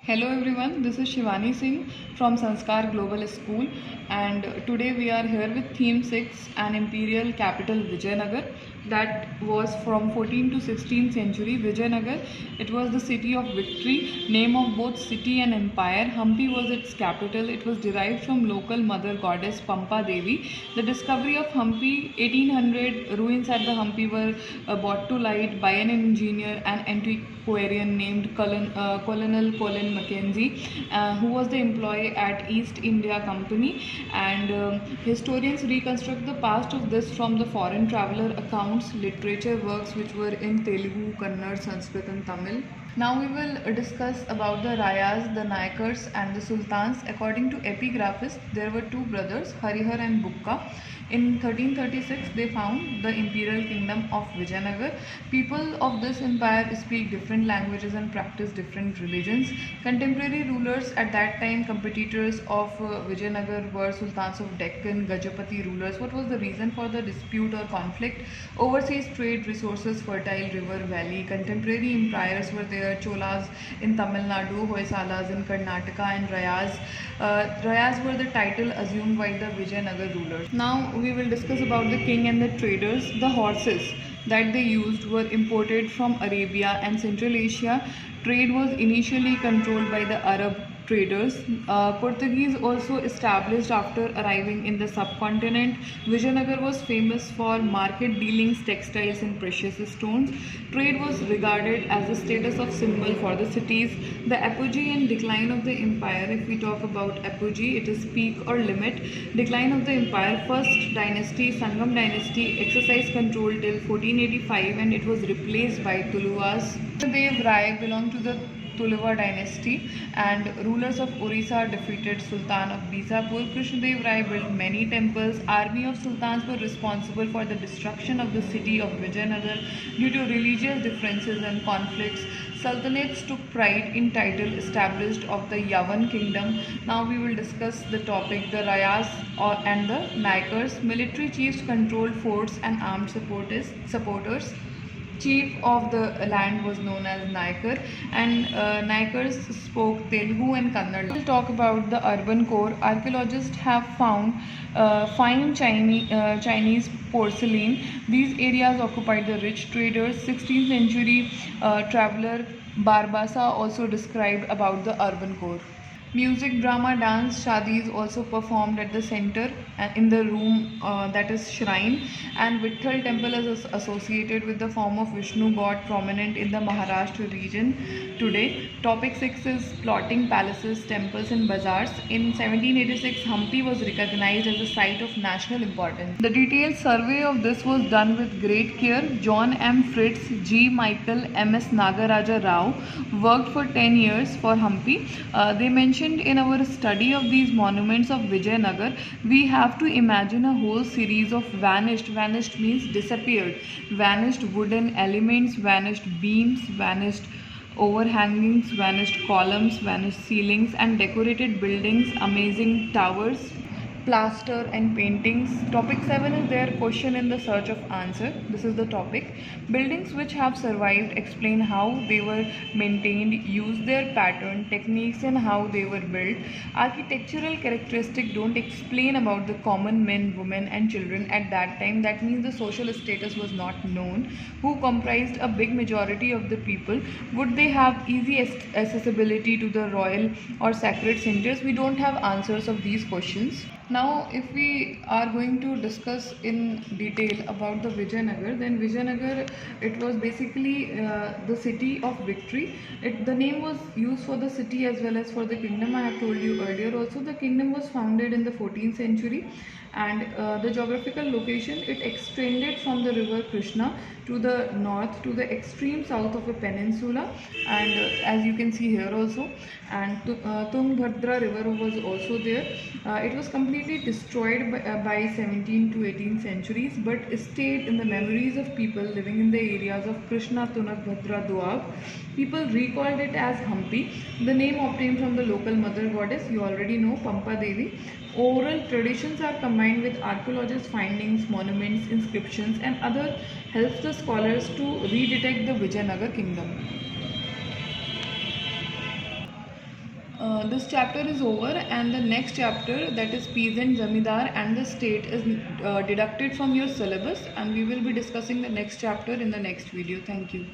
Hello everyone, this is Shivani Singh from Sanskar Global School, and today we are here with theme 6, an imperial capital Vijayanagar, that was from 14th to 16th century. Vijayanagar, it was the city of victory, name of both city and empire. Hampi was its capital. It was derived from local mother goddess Pampa Devi. The discovery of Hampi 1800, ruins at the Hampi were brought to light by an engineer and antiquarian named Colonel Colin Mackenzie, who was the employee at East India Company. And historians reconstruct the past of this from the foreign traveler accounts, literature works which were in Telugu, Kannada, Sanskrit, and Tamil. Now we will discuss about the Rayas, the Nayakars, and the Sultans. According to epigraphists, there were two brothers, Harihar and Bukka. In 1336, they found the imperial kingdom of Vijayanagar. People of this empire speak different languages and practice different religions. Contemporary rulers at that time, competitors of Vijayanagar, were sultans of Deccan, Gajapati rulers. What was the reason for the dispute or conflict? Overseas trade, resources, fertile river valley. Contemporary empires were there: Cholas in Tamil Nadu, Hoysalas in Karnataka, and Rayas. Rayas were the title assumed by the Vijayanagar rulers. Now we will discuss about the king and the traders. The horses that they used were imported from Arabia and Central Asia. Trade was initially controlled by the Arab traders. Portuguese also established after arriving in the subcontinent. Vijayanagar was famous for market dealings, textiles, and precious stones. Trade was regarded as a status of symbol for the cities. The apogee and decline of the empire. If we talk about apogee, it is peak or limit. Decline of the empire. First dynasty, Sangam dynasty, exercised control till 1485, and it was replaced by Tuluas. Dev Rai belonged to the Tuluva dynasty, and rulers of Orissa defeated Sultan of Bisapur. Krishnadev Rai built many temples. Army of sultans were responsible for the destruction of the city of Vijayanagar due to religious differences and conflicts. Sultanates took pride in title established of the Yavan kingdom. Now we will discuss the topic: the Rayas and the Nayakars. Military chiefs controlled forts and armed supporters. Chief of the land was known as Nayakar, and Nayakars spoke Telugu and Kannada. We'll talk about the urban core. Archaeologists have found fine Chinese porcelain. These areas occupied the rich traders. 16th century traveler Barbasa also described about the urban core. Music, drama, dance, shadis also performed at the center and in the room, that is shrine. And Vitthal temple is associated with the form of Vishnu god prominent in the Maharashtra region today. Topic 6 is plotting palaces, temples, and bazaars. In 1786, Hampi was recognized as a site of national importance. The detailed survey of this was done with great care. John M. Fritz, G. Michael, M. S. Nagaraja Rao worked for 10 years for Hampi. They mentioned in our study of these monuments of Vijayanagar, we have to imagine a whole series of vanished means disappeared, vanished wooden elements, vanished beams, vanished overhangings, vanished columns, vanished ceilings, and decorated buildings, amazing towers, plaster, and paintings. Topic 7 is their question in the search of answer. This is the topic. Buildings which have survived explain how they were maintained, use their pattern, techniques, and how they were built. Architectural characteristics don't explain about the common men, women, and children at that time. That means the social status was not known. Who comprised a big majority of the people? Would they have easy accessibility to the royal or sacred centers? We don't have answers of these questions. Now, if we are going to discuss in detail about the Vijayanagar, then Vijayanagar, it was basically the city of victory. The name was used for the city as well as for the kingdom. I have told you earlier also. The kingdom was founded in the 14th century, and the geographical location, it extended from the river Krishna to the north to the extreme south of a peninsula, and as you can see here also, and Tungabhadra river was also there. It was completely destroyed by 17th to 18th centuries, but stayed in the memories of people living in the areas of Krishna, Tungabhadra, Doab. People recalled it as Hampi. The name obtained from the local mother goddess, you already know, Pampa Devi. Oral traditions are combined with archaeologists' findings, monuments, inscriptions, and other helps the scholars to redetect the Vijayanagar kingdom. This chapter is over, and the next chapter, that is peasant, zamindar and the state, is deducted from your syllabus, and we will be discussing the next chapter in the next video. Thank you.